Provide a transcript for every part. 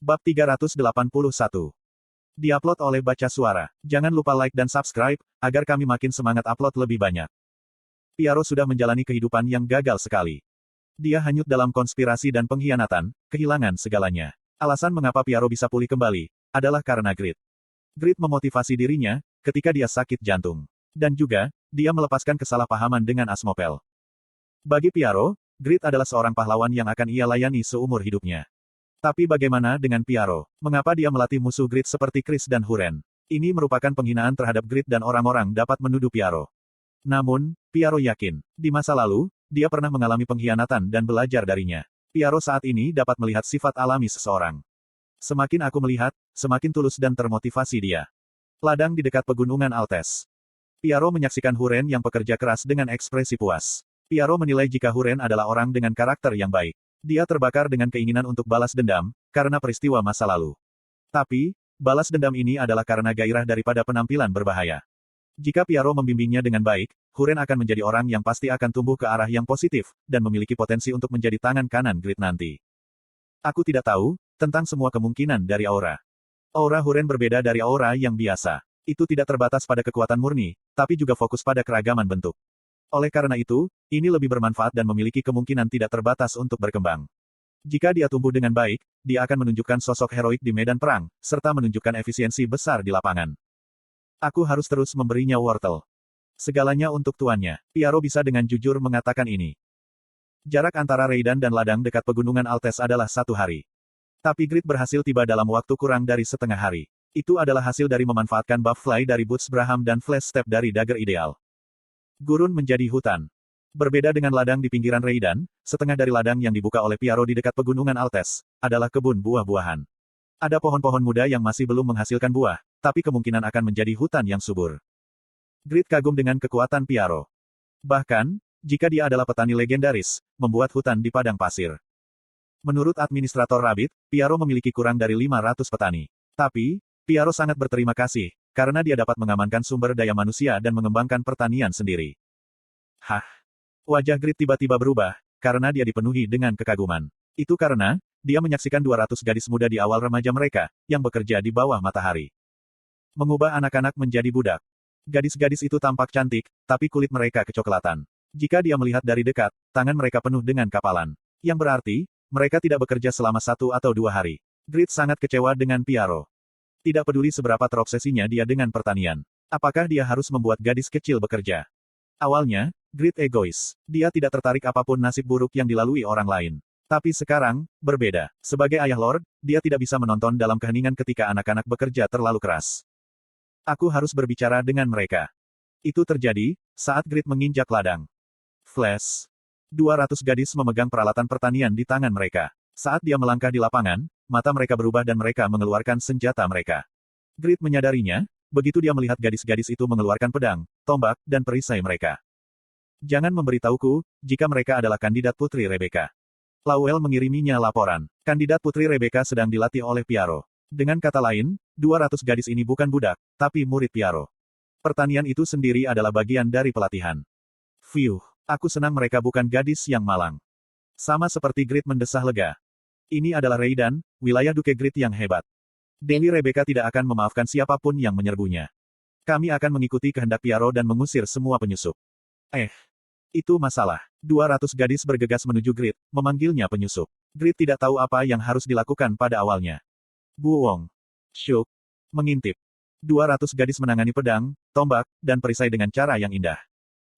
Bab 381. Diupload oleh Baca Suara. Jangan lupa like dan subscribe, agar kami makin semangat upload lebih banyak. Piaro sudah menjalani kehidupan yang gagal sekali. Dia hanyut dalam konspirasi dan pengkhianatan, kehilangan segalanya. Alasan mengapa Piaro bisa pulih kembali, adalah karena grit. Grit memotivasi dirinya, ketika dia sakit jantung. Dan juga, dia melepaskan kesalahpahaman dengan Asmopel. Bagi Piaro, Grit adalah seorang pahlawan yang akan ia layani seumur hidupnya. Tapi bagaimana dengan Piaro? Mengapa dia melatih musuh Grit seperti Chris dan Huren? Ini merupakan penghinaan terhadap Grit dan orang-orang dapat menuduh Piaro. Namun, Piaro yakin, di masa lalu, dia pernah mengalami pengkhianatan dan belajar darinya. Piaro saat ini dapat melihat sifat alami seseorang. Semakin aku melihat, semakin tulus dan termotivasi dia. Ladang di dekat pegunungan Altes. Piaro menyaksikan Huren yang pekerja keras dengan ekspresi puas. Piaro menilai jika Huren adalah orang dengan karakter yang baik. Dia terbakar dengan keinginan untuk balas dendam, karena peristiwa masa lalu. Tapi, balas dendam ini adalah karena gairah daripada penampilan berbahaya. Jika Piaro membimbingnya dengan baik, Huren akan menjadi orang yang pasti akan tumbuh ke arah yang positif, dan memiliki potensi untuk menjadi tangan kanan Grit nanti. Aku tidak tahu, tentang semua kemungkinan dari aura. Aura Huren berbeda dari aura yang biasa. Itu tidak terbatas pada kekuatan murni, tapi juga fokus pada keragaman bentuk. Oleh karena itu, ini lebih bermanfaat dan memiliki kemungkinan tidak terbatas untuk berkembang. Jika dia tumbuh dengan baik, dia akan menunjukkan sosok heroik di medan perang, serta menunjukkan efisiensi besar di lapangan. Aku harus terus memberinya wortel. Segalanya untuk tuannya. Piaro bisa dengan jujur mengatakan ini. Jarak antara Reidan dan ladang dekat pegunungan Altes adalah 1 hari. Tapi Grit berhasil tiba dalam waktu kurang dari setengah hari. Itu adalah hasil dari memanfaatkan buff fly dari Boots Braham dan flash step dari dagger ideal. Gurun menjadi hutan. Berbeda dengan ladang di pinggiran Reidan, setengah dari ladang yang dibuka oleh Piaro di dekat pegunungan Altes, adalah kebun buah-buahan. Ada pohon-pohon muda yang masih belum menghasilkan buah, tapi kemungkinan akan menjadi hutan yang subur. Grit kagum dengan kekuatan Piaro. Bahkan, jika dia adalah petani legendaris, membuat hutan di padang pasir. Menurut administrator Rabbit, Piaro memiliki kurang dari 500 petani. Tapi, Piaro sangat berterima kasih, karena dia dapat mengamankan sumber daya manusia dan mengembangkan pertanian sendiri. Hah? Wajah Grit tiba-tiba berubah, karena dia dipenuhi dengan kekaguman. Itu karena, dia menyaksikan 200 gadis muda di awal remaja mereka, yang bekerja di bawah matahari. Mengubah anak-anak menjadi budak. Gadis-gadis itu tampak cantik, tapi kulit mereka kecoklatan. Jika dia melihat dari dekat, tangan mereka penuh dengan kapalan. Yang berarti, mereka tidak bekerja selama 1 atau 2 hari. Grit sangat kecewa dengan Piaro. Tidak peduli seberapa terobsesinya dia dengan pertanian. Apakah dia harus membuat gadis kecil bekerja? Awalnya, Grit egois. Dia tidak tertarik apapun nasib buruk yang dilalui orang lain. Tapi sekarang, berbeda. Sebagai ayah Lord, dia tidak bisa menonton dalam keheningan ketika anak-anak bekerja terlalu keras. Aku harus berbicara dengan mereka. Itu terjadi, saat Grit menginjak ladang. Flash. 200 gadis memegang peralatan pertanian di tangan mereka. Saat dia melangkah di lapangan, mata mereka berubah dan mereka mengeluarkan senjata mereka. Grit menyadarinya, begitu dia melihat gadis-gadis itu mengeluarkan pedang, tombak, dan perisai mereka. Jangan memberitahuku, jika mereka adalah kandidat Putri Rebecca. Lowell mengiriminya laporan. Kandidat Putri Rebecca sedang dilatih oleh Piaro. Dengan kata lain, 200 gadis ini bukan budak, tapi murid Piaro. Pertanian itu sendiri adalah bagian dari pelatihan. Fiuh, aku senang mereka bukan gadis yang malang. Sama seperti Grit mendesah lega. Ini adalah Reidan, wilayah Duke Grit yang hebat. Dewi Rebecca tidak akan memaafkan siapapun yang menyerbunya. Kami akan mengikuti kehendak Piaro dan mengusir semua penyusup. Itu masalah. 200 gadis bergegas menuju Grit, memanggilnya penyusup. Grit tidak tahu apa yang harus dilakukan pada awalnya. Buong. Syuk. Mengintip. 200 gadis menangani pedang, tombak, dan perisai dengan cara yang indah.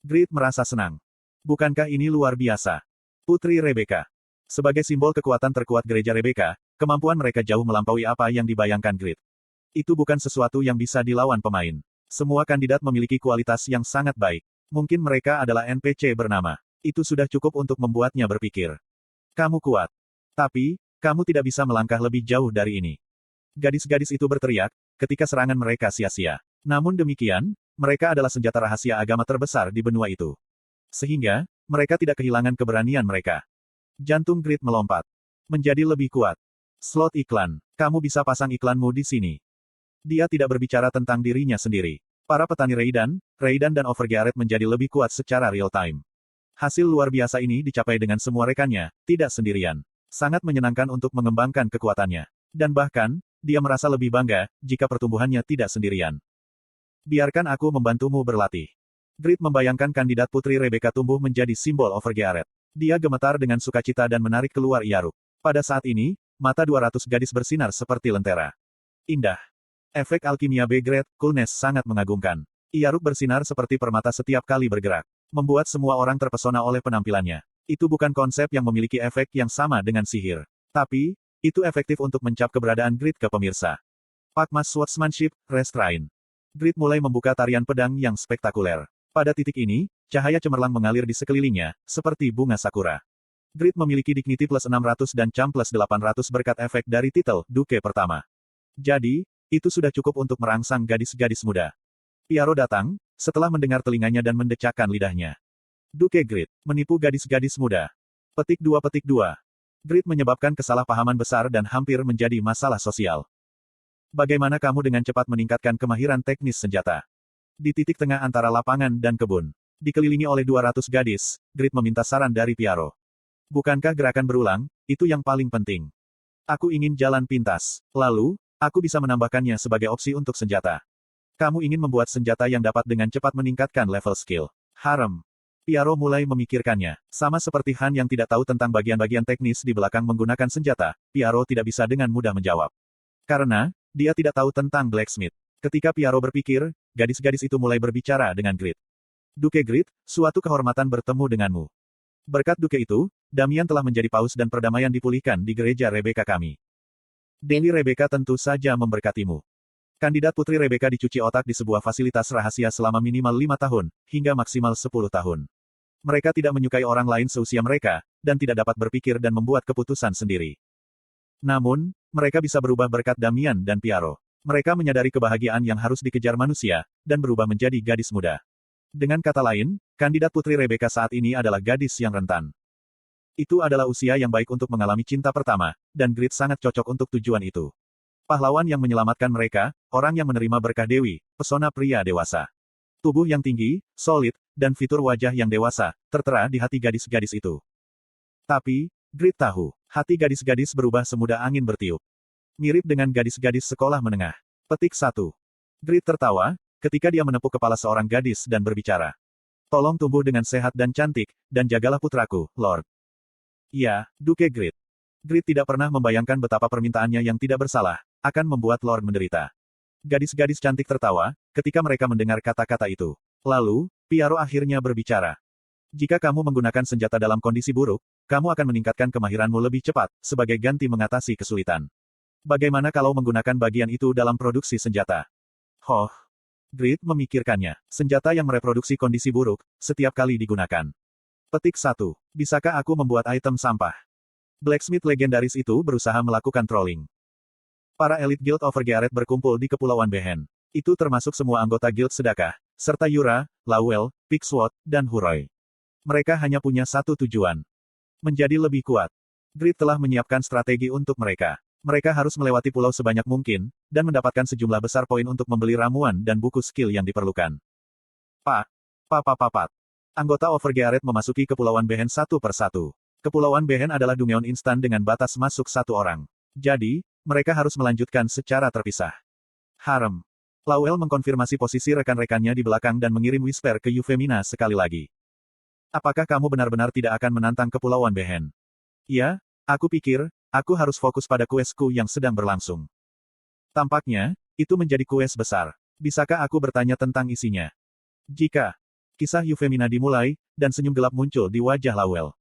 Grit merasa senang. Bukankah ini luar biasa? Putri Rebecca. Sebagai simbol kekuatan terkuat gereja Rebecca, kemampuan mereka jauh melampaui apa yang dibayangkan Grit. Itu bukan sesuatu yang bisa dilawan pemain. Semua kandidat memiliki kualitas yang sangat baik. Mungkin mereka adalah NPC bernama. Itu sudah cukup untuk membuatnya berpikir. Kamu kuat. Tapi, kamu tidak bisa melangkah lebih jauh dari ini. Gadis-gadis itu berteriak, ketika serangan mereka sia-sia. Namun demikian, mereka adalah senjata rahasia agama terbesar di benua itu. Sehingga, mereka tidak kehilangan keberanian mereka. Jantung Grit melompat. Menjadi lebih kuat. Slot iklan. Kamu bisa pasang iklanmu di sini. Dia tidak berbicara tentang dirinya sendiri. Para petani Reidan dan Overgearet menjadi lebih kuat secara real-time. Hasil luar biasa ini dicapai dengan semua rekannya, tidak sendirian. Sangat menyenangkan untuk mengembangkan kekuatannya. Dan bahkan, dia merasa lebih bangga, jika pertumbuhannya tidak sendirian. Biarkan aku membantumu berlatih. Grid membayangkan kandidat Putri Rebecca tumbuh menjadi simbol Overgearet. Dia gemetar dengan sukacita dan menarik keluar Iaruk. Pada saat ini, mata 200 gadis bersinar seperti lentera. Indah. Efek alkimia B-Grade, coolness sangat mengagumkan. Iaruk bersinar seperti permata setiap kali bergerak. Membuat semua orang terpesona oleh penampilannya. Itu bukan konsep yang memiliki efek yang sama dengan sihir. Tapi, itu efektif untuk mencap keberadaan Grid ke pemirsa. Pakmas Swordsmanship, Restrain. Grid mulai membuka tarian pedang yang spektakuler. Pada titik ini, cahaya cemerlang mengalir di sekelilingnya, seperti bunga sakura. Grid memiliki Dignity plus 600 dan Charm plus 800 berkat efek dari titel Duke pertama. Jadi, itu sudah cukup untuk merangsang gadis-gadis muda. Piaro datang, setelah mendengar telinganya dan mendecakkan lidahnya. Duke Grid, menipu gadis-gadis muda. Petik 2. Grid menyebabkan kesalahpahaman besar dan hampir menjadi masalah sosial. Bagaimana kamu dengan cepat meningkatkan kemahiran teknis senjata? Di titik tengah antara lapangan dan kebun. Dikelilingi oleh 200 gadis, Grid meminta saran dari Piaro. Bukankah gerakan berulang, itu yang paling penting? Aku ingin jalan pintas. Lalu, aku bisa menambahkannya sebagai opsi untuk senjata. Kamu ingin membuat senjata yang dapat dengan cepat meningkatkan level skill. Harem. Piaro mulai memikirkannya. Sama seperti Han yang tidak tahu tentang bagian-bagian teknis di belakang menggunakan senjata, Piaro tidak bisa dengan mudah menjawab. Karena, dia tidak tahu tentang blacksmith. Ketika Piaro berpikir, gadis-gadis itu mulai berbicara dengan Grid. Duke Grid, suatu kehormatan bertemu denganmu. Berkat Duke itu, Damian telah menjadi paus dan perdamaian dipulihkan di gereja Rebecca kami. Dewi Rebecca tentu saja memberkatimu. Kandidat Putri Rebecca dicuci otak di sebuah fasilitas rahasia selama minimal 5 tahun, hingga maksimal 10 tahun. Mereka tidak menyukai orang lain seusia mereka, dan tidak dapat berpikir dan membuat keputusan sendiri. Namun, mereka bisa berubah berkat Damian dan Piaro. Mereka menyadari kebahagiaan yang harus dikejar manusia, dan berubah menjadi gadis muda. Dengan kata lain, kandidat Putri Rebecca saat ini adalah gadis yang rentan. Itu adalah usia yang baik untuk mengalami cinta pertama, dan Grid sangat cocok untuk tujuan itu. Pahlawan yang menyelamatkan mereka, orang yang menerima berkah Dewi, pesona pria dewasa. Tubuh yang tinggi, solid, dan fitur wajah yang dewasa, tertera di hati gadis-gadis itu. Tapi, Grid tahu, hati gadis-gadis berubah semudah angin bertiup. Mirip dengan gadis-gadis sekolah menengah. Petik 1. Grid tertawa, ketika dia menepuk kepala seorang gadis dan berbicara. Tolong tumbuh dengan sehat dan cantik, dan jagalah putraku, Lord. Ya, Duke Grid. Grid tidak pernah membayangkan betapa permintaannya yang tidak bersalah, akan membuat Lord menderita. Gadis-gadis cantik tertawa, ketika mereka mendengar kata-kata itu. Lalu, Piaro akhirnya berbicara. Jika kamu menggunakan senjata dalam kondisi buruk, kamu akan meningkatkan kemahiranmu lebih cepat, sebagai ganti mengatasi kesulitan. Bagaimana kalau menggunakan bagian itu dalam produksi senjata? Hoh. Grid memikirkannya. Senjata yang mereproduksi kondisi buruk, setiap kali digunakan. Petik 1. Bisakah aku membuat item sampah? Blacksmith legendaris itu berusaha melakukan trolling. Para elit Guild Overgearet berkumpul di Kepulauan Behen. Itu termasuk semua anggota Guild Sedekah, serta Yura, Lawel, Pigsword, dan Huroi. Mereka hanya punya satu tujuan. Menjadi lebih kuat. Grid telah menyiapkan strategi untuk mereka. Mereka harus melewati pulau sebanyak mungkin, dan mendapatkan sejumlah besar poin untuk membeli ramuan dan buku skill yang diperlukan. Anggota Overgearet memasuki Kepulauan Behen satu per satu. Kepulauan Behen adalah dungeon instan dengan batas masuk satu orang. Jadi, mereka harus melanjutkan secara terpisah. Harem. Lawel mengkonfirmasi posisi rekan-rekannya di belakang dan mengirim whisper ke Yufemina sekali lagi. Apakah kamu benar-benar tidak akan menantang Kepulauan Behen? Ya, aku pikir, aku harus fokus pada kuesku yang sedang berlangsung. Tampaknya, itu menjadi kues besar. Bisakah aku bertanya tentang isinya? Jika kisah Yufemina dimulai, dan senyum gelap muncul di wajah Lawel.